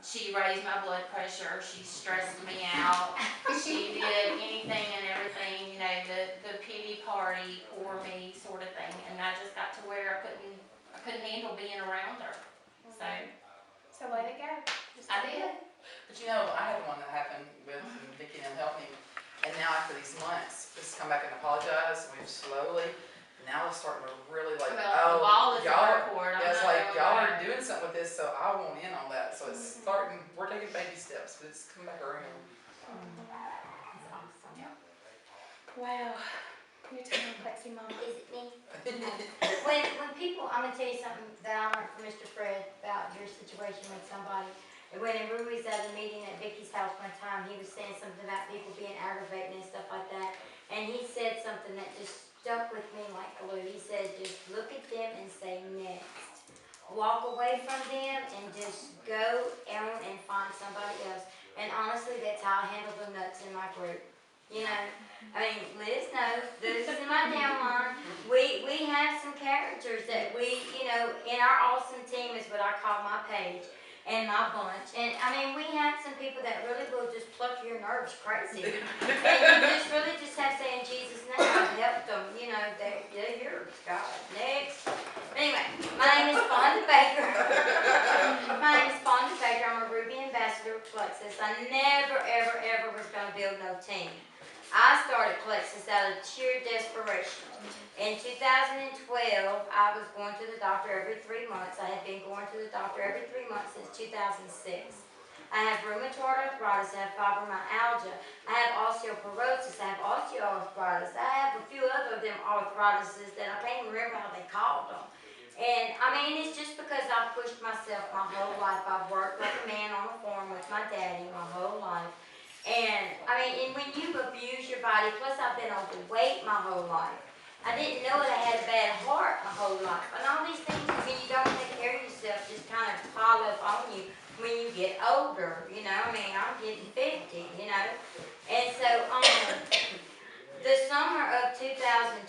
She raised my blood pressure. She stressed me out. She did anything and everything, the pity party, poor me sort of thing. And I just got to where I couldn't handle being around her. So let it go. I did. But I had one that happened with Vicki and them helped me. And now after these months, just come back and apologize, and we've slowly, now it's starting to really like, Well, the ball is in y'all her are, court. yeah, it's like, y'all are doing something with this, so I want in on that. So it's starting, we're taking baby steps, but it's coming back around. That's awesome. Yeah. Wow. Your turn, Plexi Mom. Is it me? When people, I'm gonna tell you something that I learned from Mr. Fred about your situation with somebody. When we was at a meeting at Vicky's house one time, he was saying something about people being aggravating and stuff like that. And he said something that just stuck with me like glue. He said, just look at them and say next. Walk away from them and just go on and find somebody else. And honestly, that's how I handle the nuts in my group. Liz knows, this is in my downline. We have some characters that we, in our awesome team is what I call my page and my bunch. And we have some people that really will just pluck your nerves crazy. And you just really just have to say in Jesus' name, I've helped them, they're yours, God. Next. Anyway, my name is Fonda Baker. My name is Fonda Baker. I'm a Ruby Ambassador with Plexus. I never, ever, ever was going to build no team. I started Plexus out of sheer desperation. In 2012, I was going to the doctor every 3 months. I had been going to the doctor every 3 months since 2006. I have rheumatoid arthritis, I have fibromyalgia, I have osteoporosis, I have osteoarthritis, I have a few other of them arthritises that I can't even remember how they called them. And it's just because I've pushed myself my whole life. I've worked like a man on a farm with my daddy my whole life. And when you abuse your body, plus I've been overweight my whole life. I didn't know that I had a bad heart my whole life. And all these things, when you don't take care of yourself, just kind of pile up on you when you get older, I'm getting 50, And so, the summer of 2012,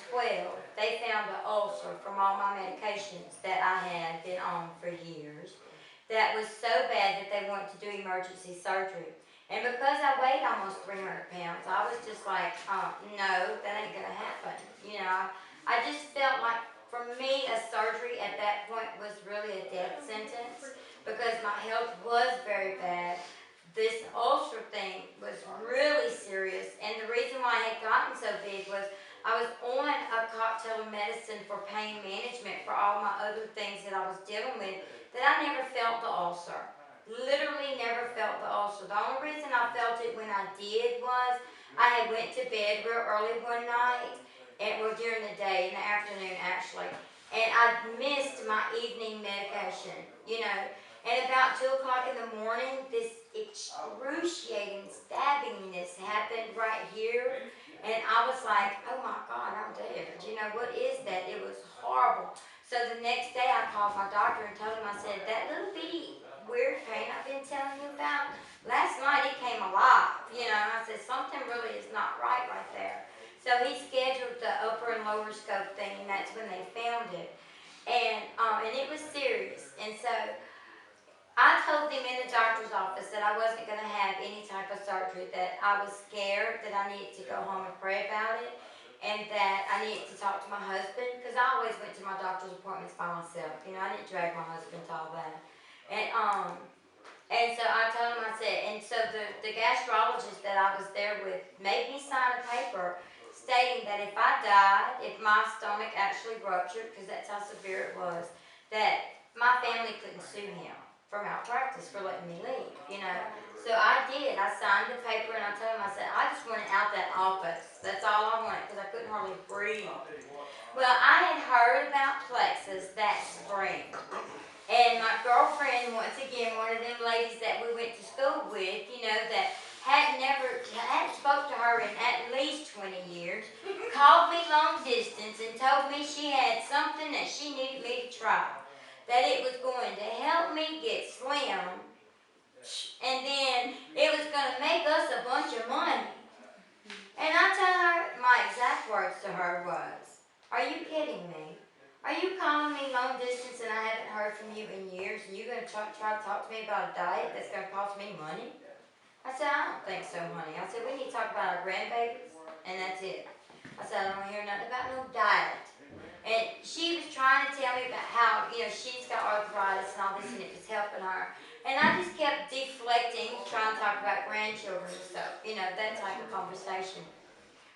they found an ulcer from all my medications that I had been on for years. That was so bad that they wanted to do emergency surgery. And because I weighed almost 300 pounds, I was just like, no, that ain't gonna happen. I just felt like, for me, a surgery at that point was really a death sentence because my health was very bad. This ulcer thing was really serious, and the reason why it had gotten so big was I was on a cocktail of medicine for pain management for all my other things that I was dealing with, that I never felt the ulcer. Literally never felt the ulcer. The only reason I felt it when I did was I had went to bed real early one night, during the day, in the afternoon actually, and I missed my evening medication, and about 2 o'clock in the morning, this excruciating stabbingness happened right here, and I was like, oh my God, I'm dead. What is that? It was horrible. So the next day I called my doctor and told him, I said, that little bitty weird pain I've been telling you about, last night it came alive, I said, something really is not right there. So he scheduled the upper and lower scope thing, and that's when they found it. And it was serious. And so I told them in the doctor's office that I wasn't going to have any type of surgery, that I was scared, that I needed to go home and pray about it, and that I needed to talk to my husband, because I always went to my doctor's appointments by myself. I didn't drag my husband to all that. And so I told him, I said, and so the gastrologist that I was there with made me sign a paper stating that if I died, if my stomach actually ruptured, because that's how severe it was, that my family couldn't sue him for malpractice for letting me leave, So I did. I signed the paper and I told him, I said, I just wanted out that office. That's all I wanted, because I couldn't hardly breathe. Well, I had heard about Plexus that spring. And my girlfriend, once again, one of them ladies that we went to school with, that hadn't spoke to her in at least 20 years, called me long distance and told me she had something that she needed me to try. That it was going to help me get slim, and then it was going to make us a bunch of money. And I told her, my exact words to her was, are you kidding me? Are you calling me long distance and I haven't heard from you in years, and you're gonna try to talk to me about a diet that's gonna cost me money? I said, I don't think so, honey. I said, we need to talk about our grandbabies, and that's it. I said, I don't wanna hear nothing about no diet. And she was trying to tell me about how, she's got arthritis and all this, and it was helping her. And I just kept deflecting, trying to talk about grandchildren and stuff, that type of conversation.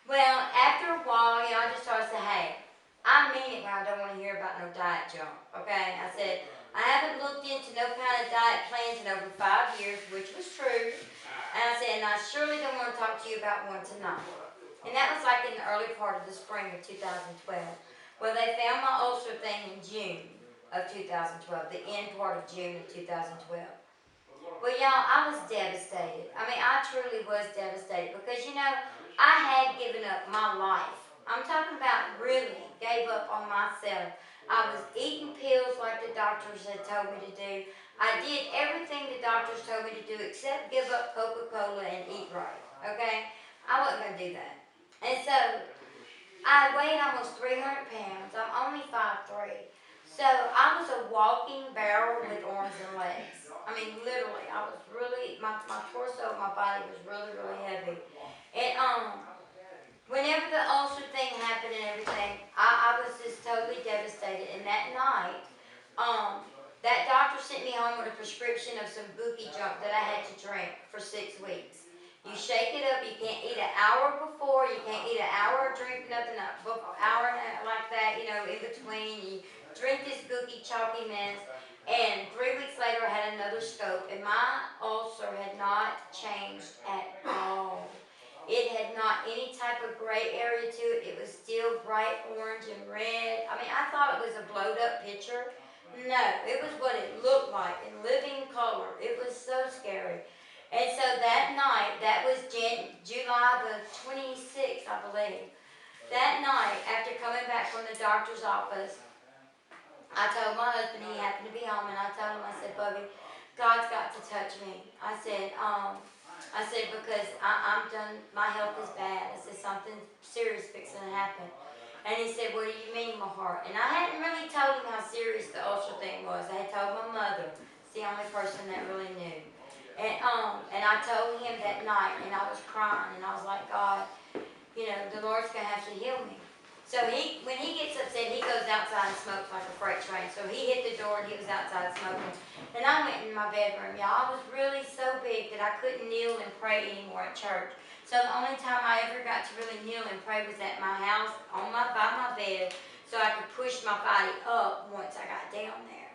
Well, after a while, I just started to say, hey, I mean it when I don't want to hear about no diet junk, okay? I said, I haven't looked into no kind of diet plans in over 5 years, which was true. And I said, and I surely don't want to talk to you about one tonight. And that was like in the early part of the spring of 2012. Well, they found my ulcer thing in June of 2012, the end part of June of 2012. Well, y'all, I was devastated. I mean, I truly was devastated because, I had given up my life. I'm talking about really gave up on myself. I was eating pills like the doctors had told me to do. I did everything the doctors told me to do except give up Coca-Cola and eat right, okay? I wasn't going to do that. And so I weighed almost 300 pounds. I'm only 5'3". So I was a walking barrel with arms and legs. I mean, literally, I was really, my torso, my body was really, really heavy. And whenever the ulcer thing happened and everything, I was just totally devastated. And that night, that doctor sent me home with a prescription of some bookie junk that I had to drink for 6 weeks. You shake it up, you can't eat an hour before, you can't eat an hour or drink nothing, an hour and a, like that, in between. You drink this bookie chalky mess, and 3 weeks later I had another scope, and my ulcer had not changed at all. It had not any type of gray area to it. It was still bright orange and red. I mean, I thought it was a blowed up picture. No, it was what it looked like in living color. It was so scary. And so that night, that was July the 26th, I believe. That night, after coming back from the doctor's office, I told my husband, he happened to be home, and I told him, I said, Bubby, God's got to touch me. I said, because I'm done, my health is bad. I said, something serious fixing to happen. And he said, what do you mean, my heart? And I hadn't really told him how serious the ulcer thing was. I had told my mother. It's the only person that really knew. And I told him that night, and I was crying, and I was like, God, the Lord's going to have to heal me. So when he gets upset, he goes outside and smokes like a freight train. So he hit the door, and he was outside smoking. And I went in my bedroom, y'all. I was really so big that I couldn't kneel and pray anymore at church. So the only time I ever got to really kneel and pray was at my house, by my bed, so I could push my body up once I got down there,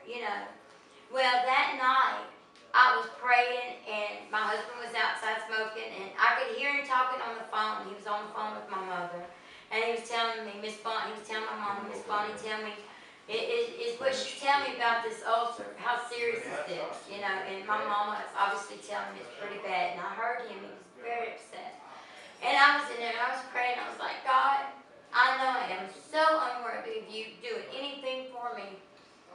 Well, that night, I was praying, and my husband was outside smoking, and I could hear him talking on the phone. He was on the phone with my mother, and he was telling me, he was telling my mom, Miss Bonnie, tell me, is what she's telling me about this ulcer, how serious is this, and my mama is obviously telling me it's pretty bad, and I heard him, he was very upset. And I was in there, and I was praying, I was like, God, I know I am so unworthy of you doing anything for me.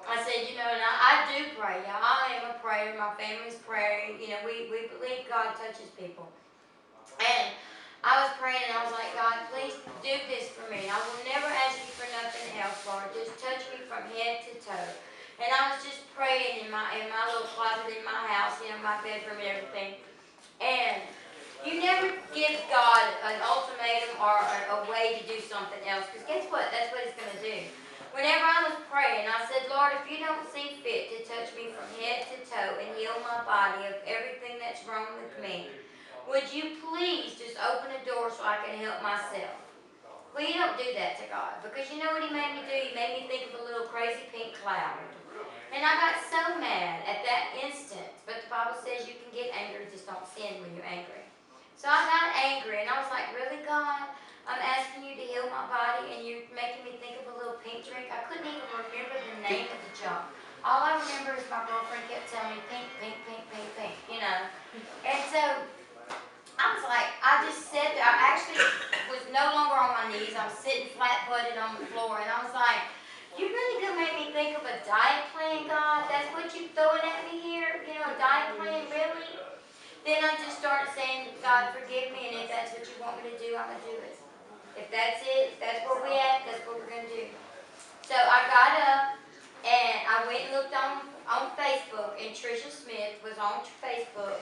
I said, and I do pray, y'all. I am a prayer. My family's praying. We believe God touches people. And I was praying, and I was like, God, please do this for me. I will never ask you for nothing else, Lord. Just touch me from head to toe. And I was just praying in my little closet in my house, my bedroom and everything. And you never give God an ultimatum or a way to do something else, because guess what? That's what He's going to do. Whenever I was praying, I said, Lord, if you don't see fit to touch me from head to toe and heal my body of everything that's wrong with me, would you please just open a door so I can help myself? Well, you don't do that to God, because you know what He made me do? He made me think of a little crazy pink cloud. And I got so mad at that instant, but the Bible says you can get angry, just don't sin when you're angry. So I got angry, and I was like, really, God? I'm asking you to heal my body, and you're making me think of a little pink drink. I couldn't even remember the name of the junk. All I remember is my girlfriend kept telling me pink, pink, pink, pink, pink, And so I was like, I just sat there. I actually was no longer on my knees. I was sitting flat-footed on the floor, and I was like, you really gonna make me think of a diet plan, God? That's what you throwing at me here? A diet plan, really? Then I just started saying, God, forgive me, and if that's what you want me to do, I'm gonna do it. If that's it, if that's where we at, that's what we're going to do. So I got up and I went and looked on Facebook, and Tricia Smith was on Facebook.